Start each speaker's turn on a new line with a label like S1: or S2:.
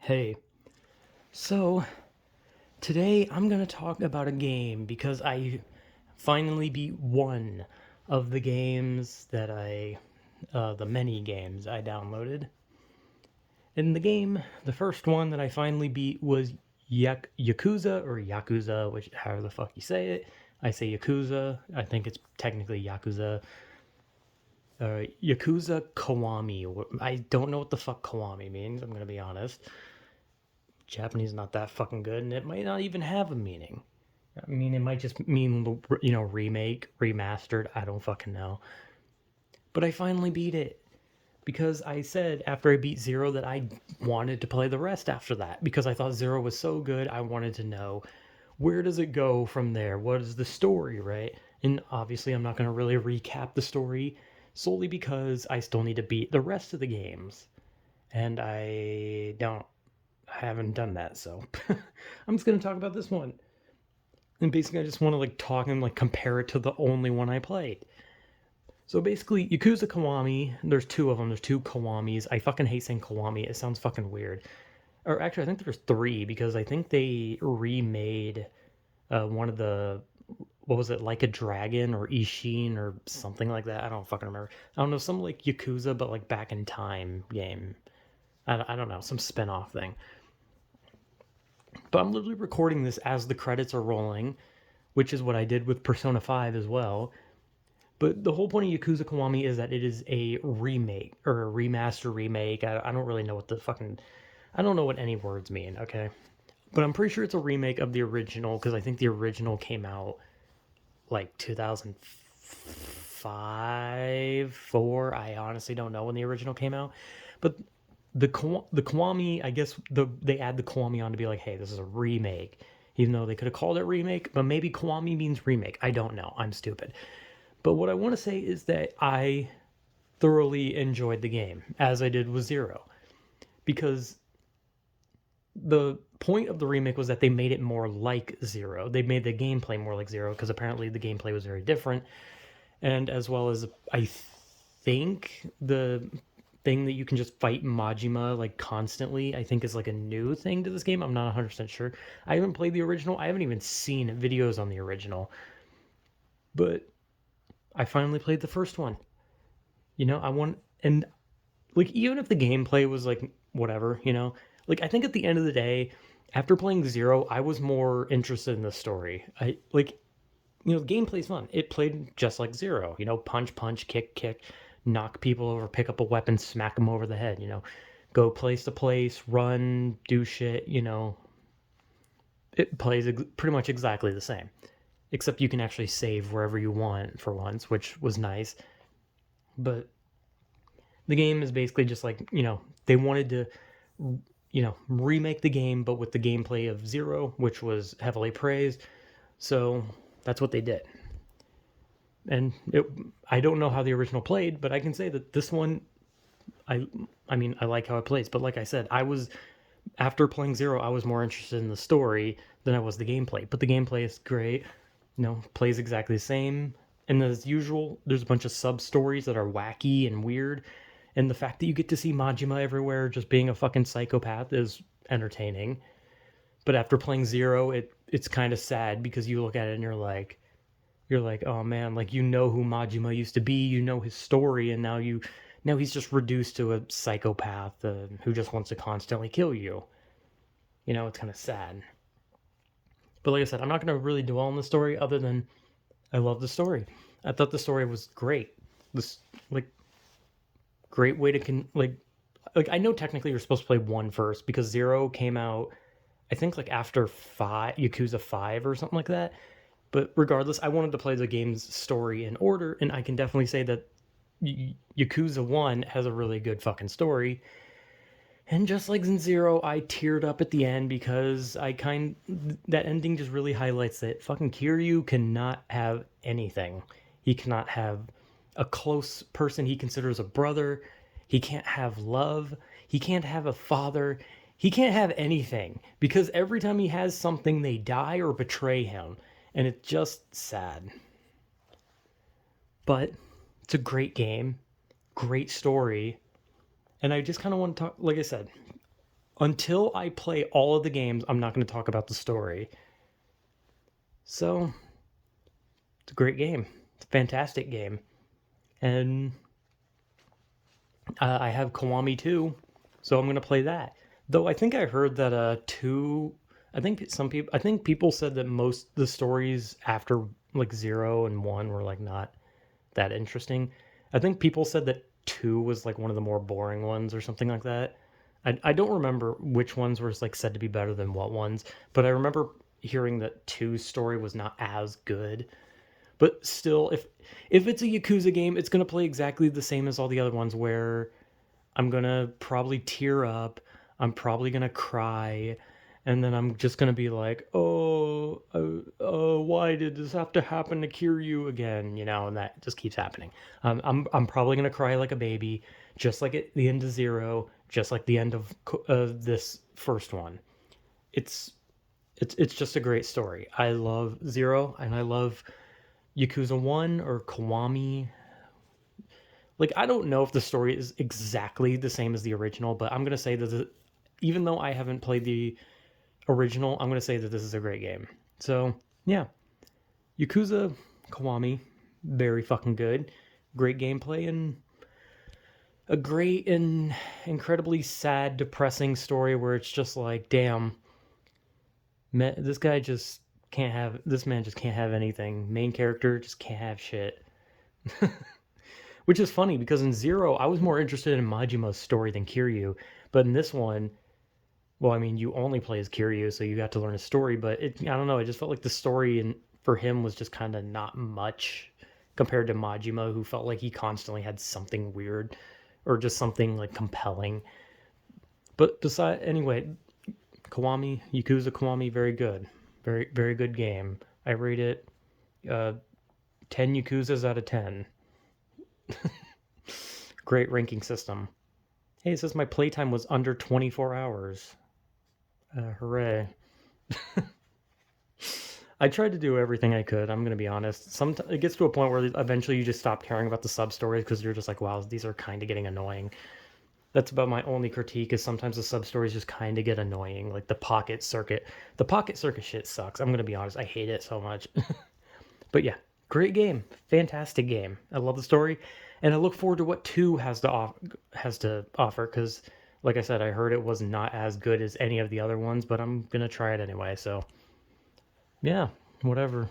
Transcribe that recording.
S1: Hey, so today I'm gonna talk about a game because I finally beat one of the games that the many games I downloaded. And the first one that I finally beat was Yakuza, which however the fuck you say it. I say Yakuza. I think it's technically Yakuza. Yakuza Kiwami. I don't know what the fuck Kiwami means. I'm gonna be honest. Japanese is not that fucking good, and it might not even have a meaning. I mean, it might just mean, remake, remastered. I don't fucking know. But I finally beat it because I said after I beat Zero that I wanted to play the rest after that because I thought Zero was so good. I wanted to know where does it go from there? What is the story, right? And obviously, I'm not going to really recap the story solely because I still need to beat the rest of the games. And I haven't done that, so I'm just gonna talk about this one. And basically, I just want to talk and compare it to the only one I played. So basically, Yakuza Kiwami. There's two of them. There's two Kiwamis. I fucking hate saying Kiwami. It sounds fucking weird. Or actually, I think there's three because I think they remade one of the what was it, like a dragon or Ishin or something like that. I don't fucking remember. I don't know, some Yakuza but back in time game. I don't know, some spin-off thing. But I'm literally recording this as the credits are rolling, which is what I did with Persona 5 as well. But the whole point of Yakuza Kiwami is that it is a remake or a remaster remake. I don't really know what the fucking. I don't know what any words mean, okay? But I'm pretty sure it's a remake of the original because I think the original came out 2005, 4. I honestly don't know when the original came out. But the Kiwami, I guess they add the Kiwami on to be like, hey, this is a remake, even though they could have called it remake. But maybe Kiwami means remake. I don't know. I'm stupid. But what I want to say is that I thoroughly enjoyed the game as I did with Zero because the point of the remake was that they made it more like Zero. They made the gameplay more like Zero because apparently the gameplay was very different, and as well as I think the thing that you can just fight Majima constantly, I think is a new thing to this game. I'm not 100% sure. I haven't played the original. I haven't even seen videos on the original. But I finally played the first one. I want and even if the gameplay was whatever, I think at the end of the day, after playing Zero, I was more interested in the story. I the gameplay's fun. It played just like Zero, punch, punch, kick, kick, knock people over, pick up a weapon, smack them over the head, go place to place, run, do shit, It plays pretty much exactly the same. Except you can actually save wherever you want for once, which was nice. But the game is basically just they wanted to, remake the game, but with the gameplay of Zero, which was heavily praised. So that's what they did. And I don't know how the original played, but I can say that this one, I, I mean, I like how it plays. But like I said, after playing Zero, I was more interested in the story than I was the gameplay. But the gameplay is great, plays exactly the same. And as usual, there's a bunch of sub stories that are wacky and weird. And the fact that you get to see Majima everywhere just being a fucking psychopath is entertaining. But after playing Zero, it's kind of sad because you look at it and you're like, oh man, who Majima used to be, his story, and now he's just reduced to a psychopath who just wants to constantly kill you. It's kind of sad. But like I said, I'm not going to really dwell on the story other than I love the story. I thought the story was great. This great way to I know technically you're supposed to play one first because Zero came out I think after Yakuza 5 or something like that. But regardless, I wanted to play the game's story in order, and I can definitely say that Yakuza 1 has a really good fucking story. And just like in Zero, I teared up at the end because that ending just really highlights that fucking Kiryu cannot have anything. He cannot have a close person he considers a brother. He can't have love. He can't have a father. He can't have anything because every time he has something, they die or betray him. And it's just sad. But it's a great game, great story. And I just kind of want to talk, like I said, until I play all of the games, I'm not going to talk about the story. So, it's a great game. It's a fantastic game. And I have Kiwami 2, so I'm going to play that. Though I think I heard that 2, I think people said that most the stories after like 0 and 1 were like not that interesting. I think people said that 2 was like one of the more boring ones or something like that. I don't remember which ones were like said to be better than what ones, but I remember hearing that 2's story was not as good. But still, if it's a Yakuza game, it's gonna play exactly the same as all the other ones, where I'm gonna probably tear up, I'm probably gonna cry, and then I'm just gonna be like, why did this have to happen to Kiryu again? You know, and that just keeps happening. I'm probably gonna cry like a baby, just like at the end of 0, just like the end of this first one. It's it's just a great story. I love 0, and I love Yakuza 1 or Kiwami. Like, I don't know if the story is exactly the same as the original, but I'm going to say that even though I haven't played the original, I'm going to say that this is a great game. So, yeah. Yakuza Kiwami, very fucking good. Great gameplay and a great and incredibly sad, depressing story where it's just like, damn, this man just can't have anything. Main character just can't have shit. Which is funny because in 0, I was more interested in Majima's story than Kiryu. But in this one, well, I mean, you only play as Kiryu, so you got to learn his story. But I don't know, it just felt like the story for him was just kind of not much compared to Majima, who felt like he constantly had something weird or just something like compelling. But anyway, Yakuza Kiwami, very good. Very, very good game. I rate it 10 Yakuzas out of 10. Great ranking system. Hey, it says my playtime was under 24 hours. Hooray. I tried to do everything I could, I'm going to be honest. Sometimes it gets to a point where eventually you just stop caring about the sub-stories because you're just like, wow, these are kind of getting annoying. That's about my only critique, is sometimes the sub-stories just kind of get annoying, like the pocket circuit. The pocket circuit shit sucks, I'm going to be honest. I hate it so much. But yeah, great game. Fantastic game. I love the story. And I look forward to what 2 has to offer, because like I said, I heard it was not as good as any of the other ones, but I'm going to try it anyway. So yeah, whatever.